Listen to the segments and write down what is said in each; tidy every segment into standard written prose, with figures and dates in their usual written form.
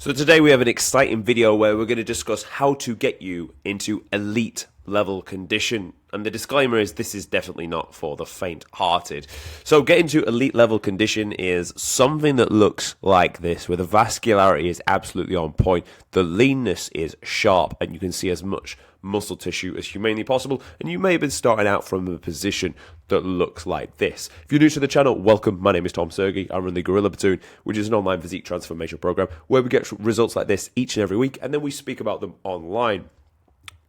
So today we have an exciting video where we're going to discuss how to get you into elite level condition. And the disclaimer is this is definitely not for the faint-hearted. So getting to elite level condition is something that looks like this, where the vascularity is absolutely on point, the leanness is sharp, and you can see as much muscle tissue as humanly possible, and you may have been starting out from a position that looks like this. If you're new to the channel, welcome. My name is Tom Sergey. I run the Gorilla Platoon, which is an online physique transformation program where we get results like this each and every week, and then we speak about them online.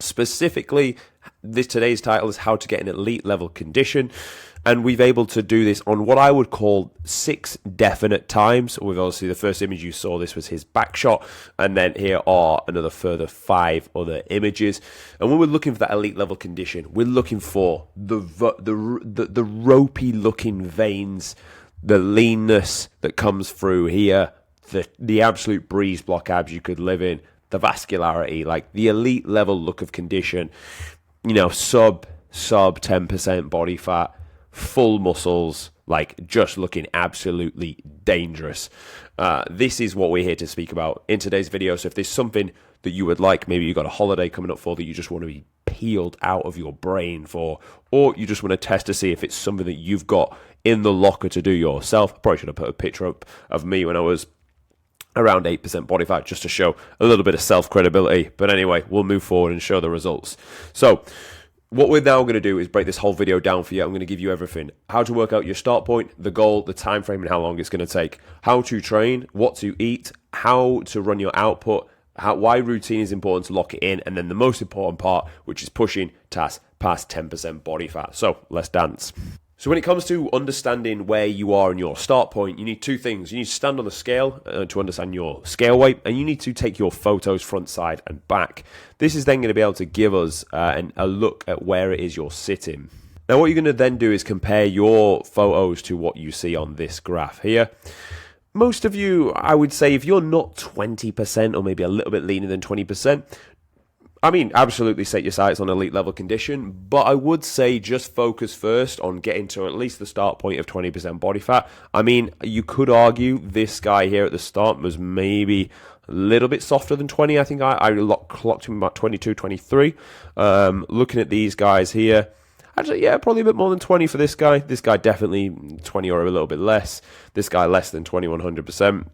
Specifically, today's title is how to get an elite level condition, and we've able to do this on what I would call 6 definite times. We've obviously, the first image you saw, this was his back shot, and then here are another further 5 other images. And when we're looking for that elite level condition, we're looking for the ropey looking veins, the leanness that comes through here, the absolute breeze block abs you could live in, the vascularity, like the elite level look of condition, you know, sub 10% body fat, full muscles, like just looking absolutely dangerous. This is what we're here to speak about in today's video. So if there's something that you would like, maybe you've got a holiday coming up for that you just want to be peeled out of your brain for, or you just want to test to see if it's something that you've got in the locker to do yourself. I probably should have put a picture up of me when I was around 8% body fat just to show a little bit of self-credibility. But anyway, we'll move forward and show the results. So what we're now going to do is break this whole video down for you. I'm going to give you everything. How to work out your start point, the goal, the time frame, and how long it's going to take. How to train, what to eat, how to run your output, why routine is important to lock it in, and then the most important part, which is pushing tasks past 10% body fat. So let's dance. So when it comes to understanding where you are in your start point, you need 2 things. You need to stand on the scale to understand your scale weight, and you need to take your photos front, side, and back. This is then going to be able to give us a look at where it is you're sitting. Now what you're going to then do is compare your photos to what you see on this graph here. Most of you, I would say, if you're not 20% or maybe a little bit leaner than 20%, I mean, absolutely set your sights on elite level condition, but I would say just focus first on getting to at least the start point of 20% body fat. I mean, you could argue this guy here at the start was maybe a little bit softer than 20. I think I clocked him about 22, 23. Looking at these guys here, actually, yeah, probably a bit more than 20 for this guy. This guy definitely 20 or a little bit less. This guy less than 20, 100%.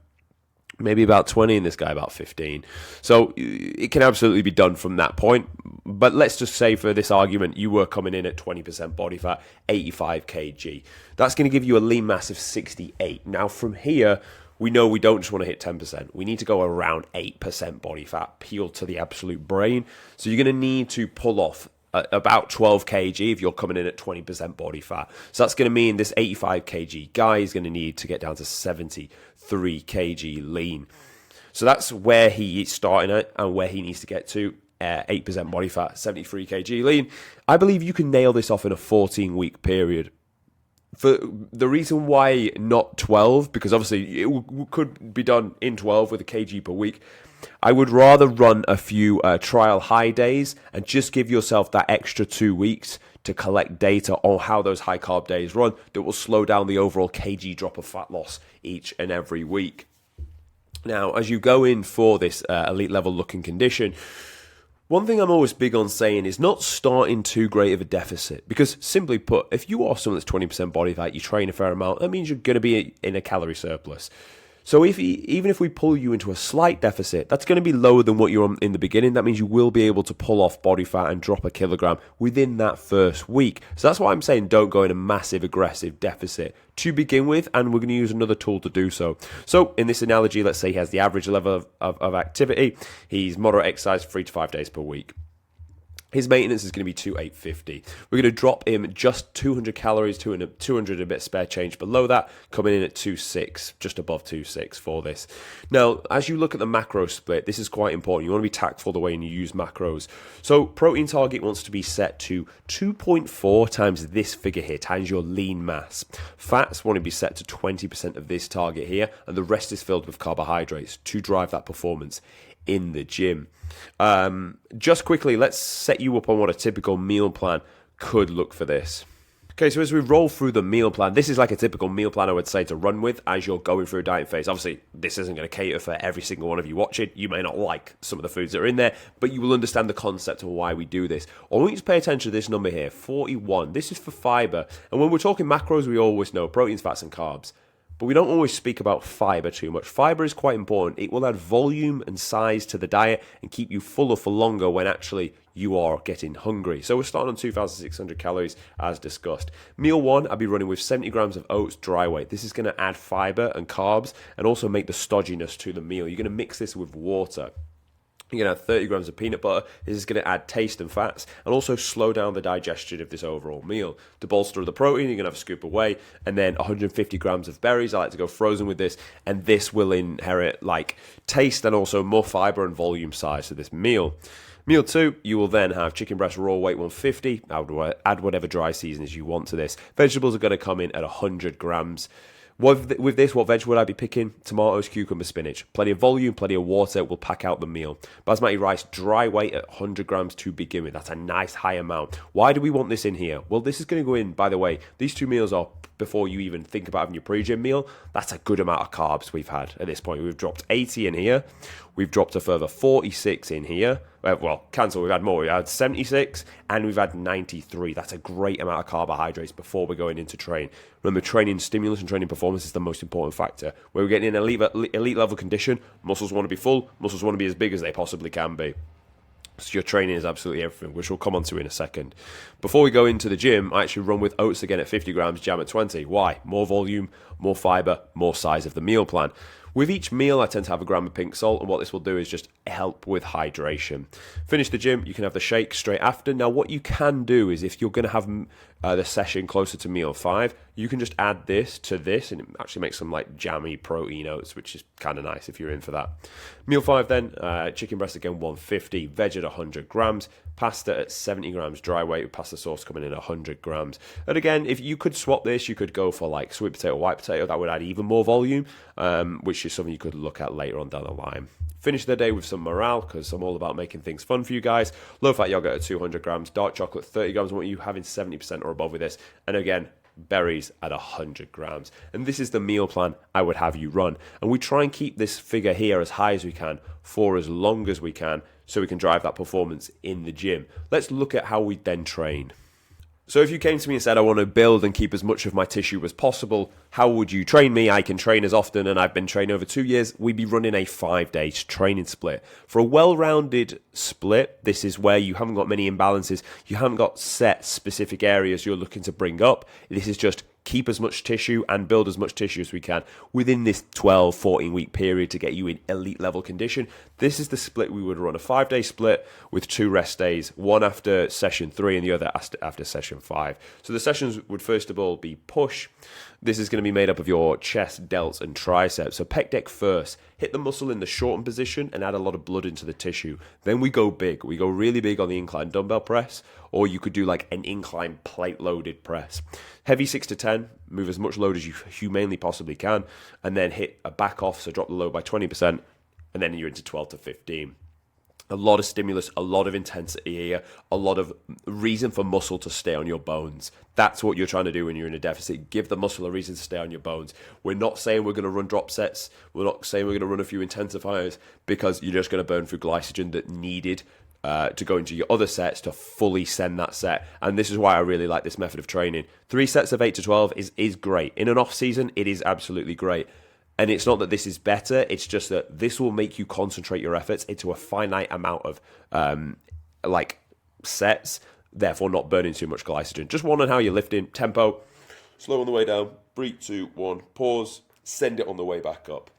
Maybe about 20, and this guy about 15. So it can absolutely be done from that point. But let's just say for this argument, you were coming in at 20% body fat, 85 kg. That's going to give you a lean mass of 68. Now from here, we know we don't just want to hit 10%. We need to go around 8% body fat, peeled to the absolute brain. So you're going to need to pull off about 12 kg if you're coming in at 20% body fat. So that's going to mean this 85 kg guy is going to need to get down to 73 kg lean. So that's where he is starting at and where he needs to get to. 8% body fat, 73 kg lean. I believe you can nail this off in a 14-week period. For the reason why not 12, because obviously it could be done in 12 with a kg per week. I would rather run a few trial high days and just give yourself that extra 2 weeks to collect data on how those high carb days run that will slow down the overall kg drop of fat loss each and every week. Now, as you go in for this elite level looking condition, one thing I'm always big on saying is not starting too great of a deficit, because simply put, if you are someone that's 20% body fat, you train a fair amount, that means you're going to be in a calorie surplus. So even if we pull you into a slight deficit, that's going to be lower than what you're on in the beginning. That means you will be able to pull off body fat and drop a kilogram within that first week. So that's why I'm saying don't go in a massive aggressive deficit to begin with, and we're going to use another tool to do so. So in this analogy, let's say he has the average level of activity. He's moderate exercise 3 to 5 days per week. His maintenance is going to be 2,850. We're going to drop him just 200 calories, 200 a bit spare change below that, coming in at 2,600, just above 2,600 for this. Now, as you look at the macro split, this is quite important. You want to be tactful the way you use macros. So protein target wants to be set to 2.4 times this figure here, times your lean mass. Fats want to be set to 20% of this target here, and the rest is filled with carbohydrates to drive that performance in the gym. Just quickly, let's set you up on what a typical meal plan could look for this. Okay, so as we roll through the meal plan, this is like a typical meal plan I would say to run with as you're going through a diet phase. Obviously, this isn't going to cater for every single one of you watching. You may not like some of the foods that are in there, but you will understand the concept of why we do this. I want you to pay attention to this number here, 41. This is for fiber. And when we're talking macros, we always know proteins, fats, and carbs. But we don't always speak about fiber too much. Fiber is quite important. It will add volume and size to the diet and keep you fuller for longer when actually you are getting hungry. So we're starting on 2,600 calories as discussed. Meal one, I'll be running with 70 grams of oats dry weight. This is going to add fiber and carbs and also make the stodginess to the meal. You're going to mix this with water. You're going to add 30 grams of peanut butter. This is going to add taste and fats and also slow down the digestion of this overall meal. To bolster the protein, you're going to have a scoop of whey and then 150 grams of berries. I like to go frozen with this, and this will inherit like taste and also more fiber and volume size to this meal. Meal two, you will then have chicken breast raw weight 150. Add whatever dry seasonings you want to this. Vegetables are going to come in at 100 grams. With this, what veg would I be picking? Tomatoes, cucumber, spinach. Plenty of volume, plenty of water will pack out the meal. Basmati rice, dry weight at 100 grams to begin with. That's a nice high amount. Why do we want this in here? Well, this is going to go in, by the way, these two meals are before you even think about having your pre-gym meal. That's a good amount of carbs we've had at this point. We've dropped 80 in here. We've dropped a further 46 in here. Cancel, we've had more. We've had 76 and we've had 93. That's a great amount of carbohydrates before we're going into train. Remember, training stimulus and training performance is the most important factor. Where we're getting in elite level condition, muscles want to be full, muscles want to be as big as they possibly can be. So your training is absolutely everything, which we'll come on to in a second. Before we go into the gym, I actually run with oats again at 50 grams, jam at 20. Why? More volume, more fiber, more size of the meal plan. With each meal, I tend to have a gram of pink salt, and what this will do is just help with hydration. Finish the gym, you can have the shake straight after. Now, what you can do is if you're going to have the session closer to meal 5, you can just add this to this, and it actually makes some like jammy protein oats, which is kind of nice if you're in for that. Meal 5 then, chicken breast again 150, veg at 100 grams, pasta at 70 grams dry weight, with pasta sauce coming in at 100 grams. And again, if you could swap this, you could go for like sweet potato, white potato. That would add even more volume, which is something you could look at later on down the line. Finish the day with some morale, because I'm all about making things fun for you guys. Low-fat yogurt at 200 grams, dark chocolate 30 grams. I want you having 70% or above with this. And again, berries at 100 grams. And this is the meal plan I would have you run. And we try and keep this figure here as high as we can for as long as we can so we can drive that performance in the gym. Let's look at how we then train. So if you came to me and said, I want to build and keep as much of my tissue as possible, how would you train me? I can train as often, and I've been training over 2 years. We'd be running a 5-day training split. For a well-rounded split, this is where you haven't got many imbalances. You haven't got set specific areas you're looking to bring up. This is just keep as much tissue and build as much tissue as we can within this 12, 14-week period to get you in elite level condition. This is the split we would run, a 5-day split with 2 rest days, one after session 3 and the other after session 5. So the sessions would first of all be push. This is going to be made up of your chest, delts, and triceps. So pec deck first. Hit the muscle in the shortened position and add a lot of blood into the tissue. Then we go big. We go really big on the incline dumbbell press, or you could do like an incline plate loaded press. Heavy 6 to 10, move as much load as you humanly possibly can, and then hit a back off, so drop the load by 20%, and then you're into 12 to 15. A lot of stimulus, a lot of intensity here, a lot of reason for muscle to stay on your bones. That's what you're trying to do when you're in a deficit. Give the muscle a reason to stay on your bones. We're not saying we're going to run drop sets. We're not saying we're going to run a few intensifiers because you're just going to burn through glycogen that needed to go into your other sets to fully send that set. And this is why I really like this method of training. 3 sets of 8 to 12 is great. In an off season, it is absolutely great. And it's not that this is better, it's just that this will make you concentrate your efforts into a finite amount of sets, therefore not burning too much glycogen. Just one on how you're lifting, tempo, slow on the way down, 3, 2, 1, pause, send it on the way back up.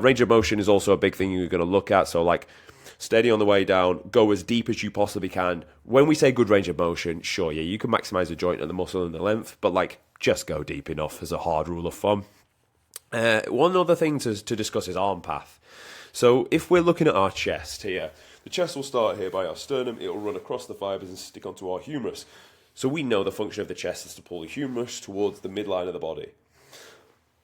Range of motion is also a big thing you're going to look at, so like steady on the way down, go as deep as you possibly can. When we say good range of motion, sure, yeah, you can maximize the joint and the muscle and the length, but like just go deep enough as a hard rule of thumb. One other thing to discuss is arm path. So if we're looking at our chest here, the chest will start here by our sternum, it will run across the fibers and stick onto our humerus. So we know the function of the chest is to pull the humerus towards the midline of the body.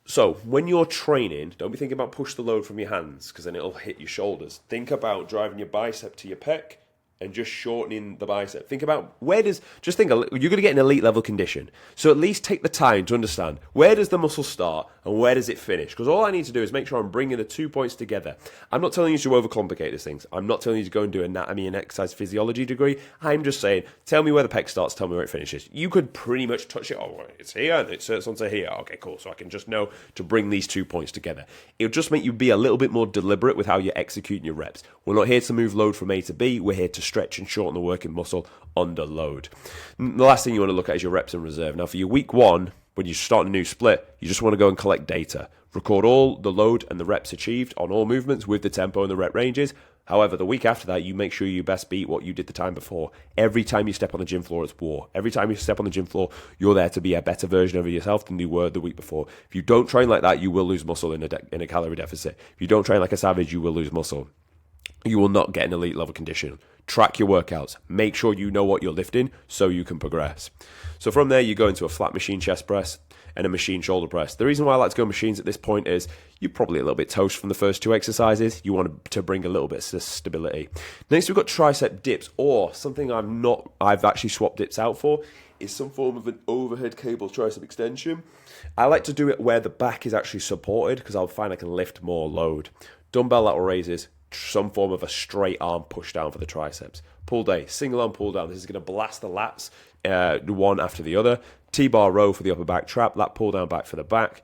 So when you're training, don't be thinking about push the load from your hands because then it'll hit your shoulders. Think about driving your bicep to your pec and just shortening the bicep. Think about you're going to get an elite level condition. So at least take the time to understand where does the muscle start and where does it finish? Because all I need to do is make sure I'm bringing the 2 points together. I'm not telling you to overcomplicate these things. I'm not telling you to go and do anatomy and exercise physiology degree. I'm just saying, tell me where the pec starts, tell me where it finishes. You could pretty much touch it. Oh, it's here and it inserts onto here. Okay, cool. So I can just know to bring these 2 points together. It'll just make you be a little bit more deliberate with how you're executing your reps. We're not here to move load from A to B. We're here to stretch and shorten the working muscle under load. The last thing you want to look at is your reps in reserve. Now, for your week 1, when you start a new split, you just want to go and collect data. Record all the load and the reps achieved on all movements with the tempo and the rep ranges. However, the week after that, you make sure you best beat what you did the time before. Every time you step on the gym floor, it's war. Every time you step on the gym floor, you're there to be a better version of yourself than you were the week before. If you don't train like that, you will lose muscle in a calorie deficit. If you don't train like a savage, you will lose muscle. You will not get an elite level condition. Track your workouts. Make sure you know what you're lifting so you can progress. So from there, you go into a flat machine chest press and a machine shoulder press. The reason why I like to go machines at this point is you're probably a little bit toast from the first 2 exercises. You want to bring a little bit of stability. Next, we've got tricep dips, or something I've actually swapped dips out for, is some form of an overhead cable tricep extension. I like to do it where the back is actually supported because I'll find I can lift more load. Dumbbell lateral raises, some form of a straight arm push down for the triceps. Pull day, single arm pull down. This is going to blast the lats one after the other. T-bar row for the upper back trap, lat pull down back for the back.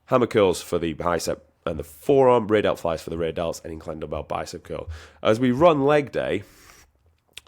Hammer curls for the bicep and the forearm, rear delt flies for the rear delts, and incline dumbbell bicep curl. As we run leg day,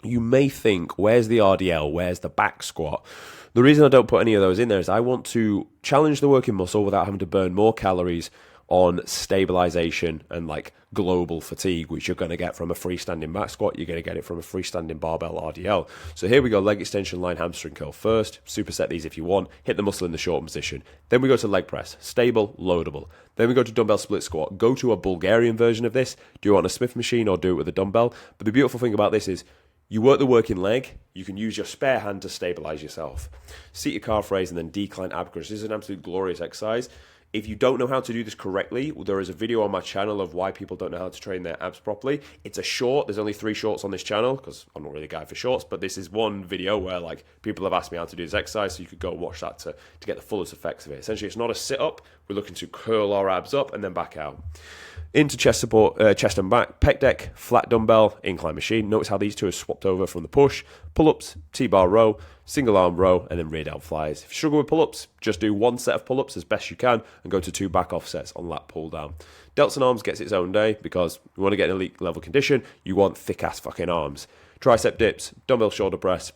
you may think, where's the RDL? Where's the back squat? The reason I don't put any of those in there is I want to challenge the working muscle without having to burn more calories on stabilization and like global fatigue, which you're going to get from a freestanding back squat. You're going to get it from a freestanding barbell RDL. So here we go, leg extension line hamstring curl first. Superset these if you want. Hit the muscle in the short position. Then we go to leg press, stable, loadable. Then we go to dumbbell split squat. Go to a Bulgarian version of this. Do it on a Smith machine or do it with a dumbbell. But the beautiful thing about this is you work the working leg, you can use your spare hand to stabilize yourself. Seat your calf raise and then decline ab crunch. This is an absolute glorious exercise. If you don't know how to do this correctly, there is a video on my channel of why people don't know how to train their abs properly. It's a short. There's only 3 shorts on this channel because I'm not really a guy for shorts, but this is one video where like people have asked me how to do this exercise, so you could go watch that to get the fullest effects of it. Essentially, it's not a sit-up. We're looking to curl our abs up and then back out. Into chest support, chest and back, pec deck, flat dumbbell, incline machine. Notice how these two are swapped over from the push, pull-ups, T-bar row, single arm row, and then rear delt flies. If you struggle with pull-ups, just do 1 set of pull-ups as best you can and go to 2 back offsets on lat pull down. Delts and arms gets its own day because you want to get an elite level condition, you want thick ass fucking arms. Tricep dips, dumbbell shoulder press,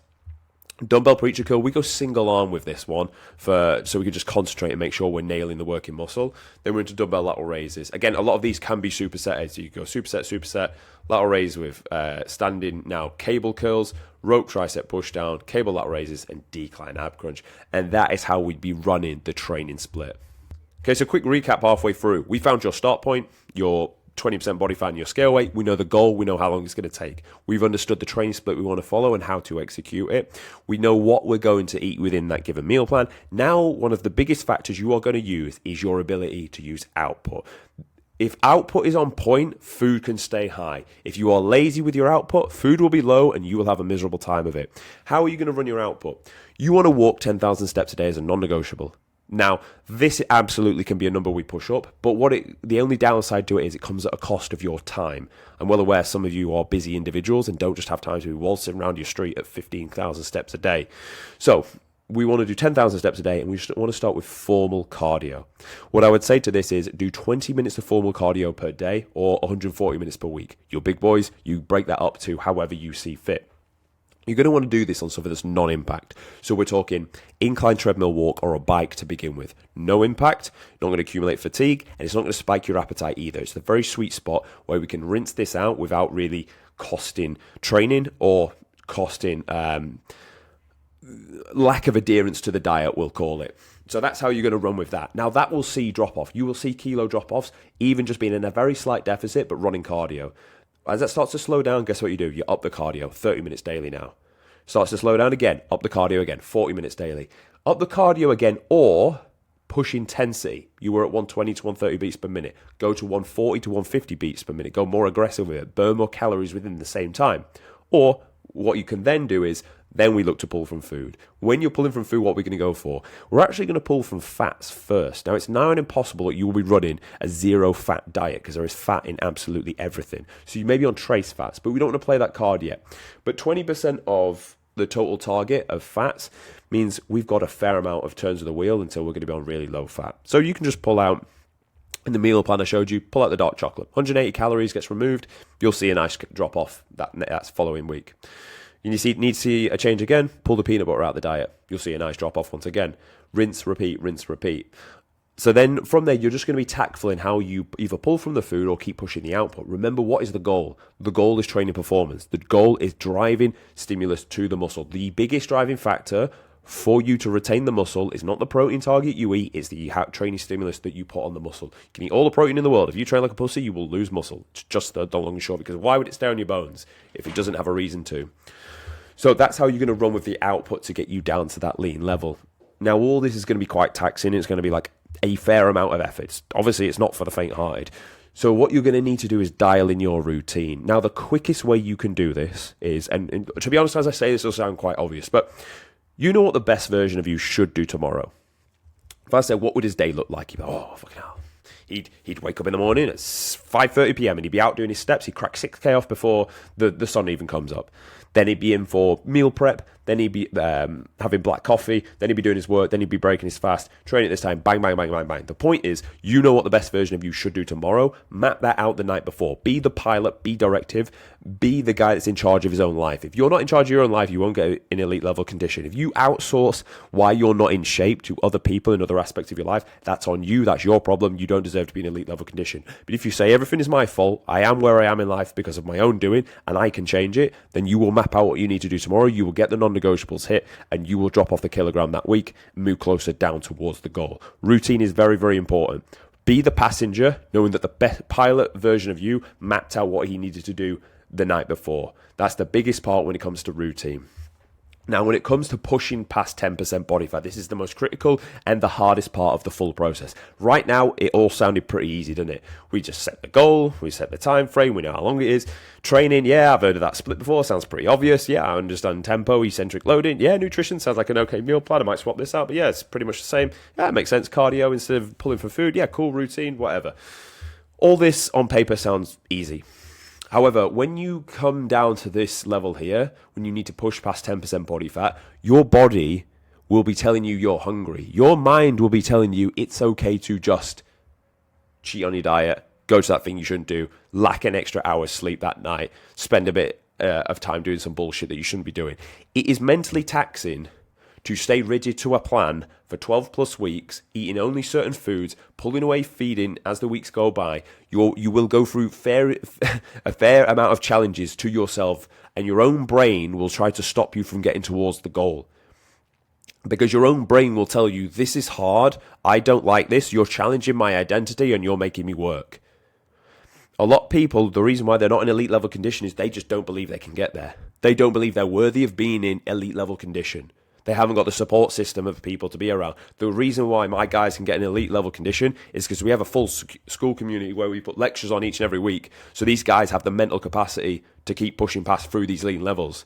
dumbbell preacher curl. We go single arm with this one so we can just concentrate and make sure we're nailing the working muscle. Then we're into dumbbell lateral raises. Again, a lot of these can be supersetted. So you go superset, lateral raise with standing now cable curls, rope tricep push down, cable lateral raises, and decline ab crunch. And that is how we'd be running the training split. Okay, so quick recap halfway through. We found your start point, your 20% body fat and your scale weight. We know the goal. We know how long it's going to take. We've understood the training split we want to follow and how to execute it. We know what we're going to eat within that given meal plan. Now, one of the biggest factors you are going to use is your ability to use output. If output is on point, food can stay high. If you are lazy with your output, food will be low and you will have a miserable time of it. How are you going to run your output? You want to walk 10,000 steps a day as a non-negotiable. Now, this absolutely can be a number we push up, but the only downside to it is it comes at a cost of your time. I'm well aware some of you are busy individuals and don't just have time to be waltzing around your street at 15,000 steps a day. So we want to do 10,000 steps a day, and we want to start with formal cardio. What I would say to this is do 20 minutes of formal cardio per day or 140 minutes per week. Your big boys, you break that up to however you see fit. You're going to want to do this on something that's non-impact. So we're talking incline treadmill walk or a bike to begin with. No impact, not going to accumulate fatigue, and it's not going to spike your appetite either. It's the very sweet spot where we can rinse this out without really costing training or costing lack of adherence to the diet, we'll call it. So that's how you're going to run with that. Now that will see drop-off. You will see kilo drop-offs, even just being in a very slight deficit, but running cardio. As that starts to slow down, guess what you do? You up the cardio, 30 minutes daily now. Starts to slow down again, up the cardio again, 40 minutes daily. Up the cardio again, or push intensity. You were at 120 to 130 beats per minute. Go to 140 to 150 beats per minute. Go more aggressive with it. Burn more calories within the same time. Or what you can then do is, then we look to pull from food. When you're pulling from food, what we're going to go for? We're actually going to pull from fats first. Now, it's now impossible that you will be running a zero-fat diet because there is fat in absolutely everything. So you may be on trace fats, but we don't want to play that card yet. But 20% of the total target of fats means we've got a fair amount of turns of the wheel until we're going to be on really low fat. So you can just pull out, in the meal plan I showed you, pull out the dark chocolate. 180 calories gets removed. You'll see a nice drop off that's following week. You need to see a change again, pull the peanut butter out of the diet. You'll see a nice drop off once again. Rinse, repeat, rinse, repeat. So then from there, you're just going to be tactful in how you either pull from the food or keep pushing the output. Remember, what is the goal? The goal is training performance. The goal is driving stimulus to the muscle. The biggest driving factor for you to retain the muscle is not the protein target you eat, it's the training stimulus that you put on the muscle. You can eat all the protein in the world. If you train like a pussy, you will lose muscle. It's just the long and short, because why would it stay on your bones if it doesn't have a reason to? So that's how you're going to run with the output to get you down to that lean level. Now, all this is going to be quite taxing. It's going to be like a fair amount of effort. Obviously, it's not for the faint-hearted. So what you're going to need to do is dial in your routine. Now, the quickest way you can do this is, and to be honest, as I say, this will sound quite obvious, but you know what the best version of you should do tomorrow. If I said, what would his day look like? You'd be, oh, fucking hell. He'd wake up in the morning at 5:30 p.m. and he'd be out doing his steps. He'd crack 6K off before the sun even comes up. Then he'd be in for meal prep. Then he'd be having black coffee. Then he'd be doing his work. Then he'd be breaking his fast. Training at this time. Bang, bang, bang, bang, bang. The point is, you know what the best version of you should do tomorrow. Map that out the night before. Be the pilot. Be directive. Be the guy that's in charge of his own life. If you're not in charge of your own life, you won't get in elite level condition. If you outsource why you're not in shape to other people in other aspects of your life, that's on you. That's your problem. You don't deserve to be in elite level condition. But if you say everything is my fault, I am where I am in life because of my own doing, and I can change it, then you will map out what you need to do tomorrow. You will get the non-negotiables hit, and you will drop off the kilogram that week and move closer down towards the goal. Routine is very, very important. Be the passenger, knowing that the best pilot version of you mapped out what he needed to do the night before. That's the biggest part when it comes to routine. Now, when it comes to pushing past 10% body fat, this is the most critical and the hardest part of the full process. Right now, it all sounded pretty easy, didn't it? We just set the goal, we set the time frame, we know how long it is. Training, yeah, I've heard of that split before, sounds pretty obvious. Yeah, I understand tempo, eccentric loading. Yeah, nutrition sounds like an okay meal plan. I might swap this out, but yeah, it's pretty much the same. Yeah, it makes sense. Cardio instead of pulling for food. Yeah, cool routine, whatever. All this on paper sounds easy. However, when you come down to this level here, when you need to push past 10% body fat, your body will be telling you you're hungry. Your mind will be telling you it's okay to just cheat on your diet, go to that thing you shouldn't do, lack an extra hour's sleep that night, spend a bit of time doing some bullshit that you shouldn't be doing. It is mentally taxing to stay rigid to a plan for 12 plus weeks, eating only certain foods, pulling away feeding as the weeks go by. You will go through a fair amount of challenges to yourself, and your own brain will try to stop you from getting towards the goal. Because your own brain will tell you, this is hard, I don't like this, you're challenging my identity and you're making me work. A lot of people, the reason why they're not in elite level condition is they just don't believe they can get there. They don't believe they're worthy of being in elite level condition. They haven't got the support system of people to be around. The reason why my guys can get an elite level condition is because we have a full school community where we put lectures on each and every week. So these guys have the mental capacity to keep pushing past through these lean levels.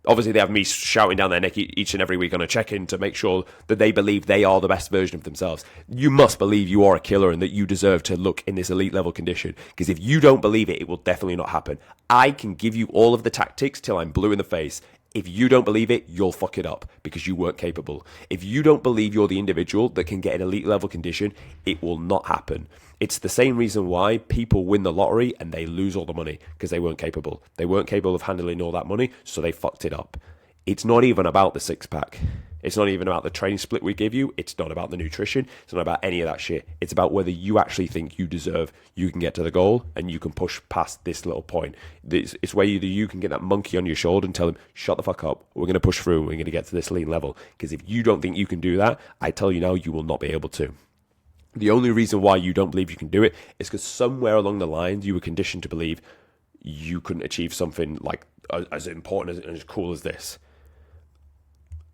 Obviously, they have me shouting down their neck each and every week on a check-in to make sure that they believe they are the best version of themselves. You must believe you are a killer and that you deserve to look in this elite level condition. Because if you don't believe it, it will definitely not happen. I can give you all of the tactics till I'm blue in the face. If you don't believe it, you'll fuck it up because you weren't capable. If you don't believe you're the individual that can get an elite level condition, it will not happen. It's the same reason why people win the lottery and they lose all the money because they weren't capable. They weren't capable of handling all that money, so they fucked it up. It's not even about the six-pack. It's not even about the training split we give you. It's not about the nutrition. It's not about any of that shit. It's about whether you actually think you deserve, you can get to the goal and you can push past this little point. It's where either you can get that monkey on your shoulder and tell him, shut the fuck up. We're going to push through. We're going to get to this lean level. Because if you don't think you can do that, I tell you now, you will not be able to. The only reason why you don't believe you can do it is because somewhere along the lines you were conditioned to believe you couldn't achieve something like as important and as cool as this.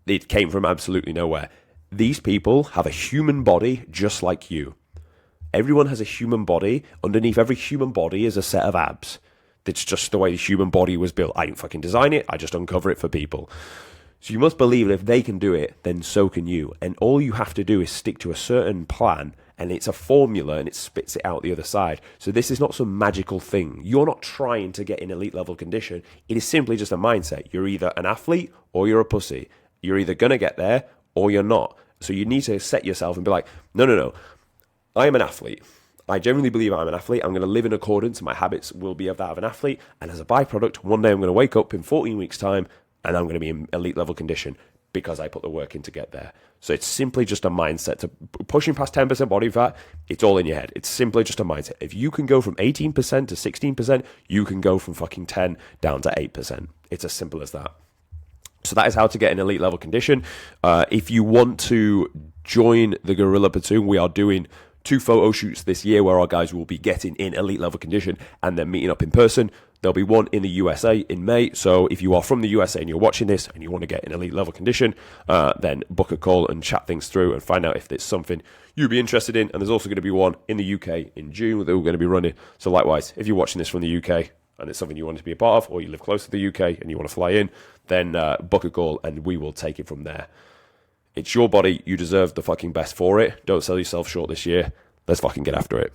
It came from absolutely nowhere. These people have a human body just like you. Everyone has a human body. Underneath every human body is a set of abs. It's just the way the human body was built. I didn't fucking design it. I just uncover it for people. So you must believe that if they can do it, then so can you. And all you have to do is stick to a certain plan, and it's a formula, and it spits it out the other side. So this is not some magical thing. You're not trying to get in elite level condition. It is simply just a mindset. You're either an athlete or you're a pussy. You're either going to get there or you're not. So you need to set yourself and be like, no. I am an athlete. I genuinely believe I'm an athlete. I'm going to live in accordance. My habits will be of that of an athlete. And as a byproduct, one day I'm going to wake up in 14 weeks' time and I'm going to be in elite level condition because I put the work in to get there. So it's simply just a mindset. To pushing past 10% body fat, it's all in your head. It's simply just a mindset. If you can go from 18% to 16%, you can go from fucking 10 down to 8%. It's as simple as that. So that is how to get an elite level condition. If you want to join the Gorilla Platoon, we are doing 2 photo shoots this year where our guys will be getting in elite level condition and then meeting up in person. There'll be one in the USA in May. So if you are from the USA and you're watching this and you want to get in elite level condition, then book a call and chat things through and find out if it's something you'd be interested in. And there's also going to be one in the UK in June that we're going to be running. So likewise, if you're watching this from the UK and it's something you want to be a part of, or you live close to the UK and you want to fly in, then book a call and we will take it from there. It's your body. You deserve the fucking best for it. Don't sell yourself short this year. Let's fucking get after it.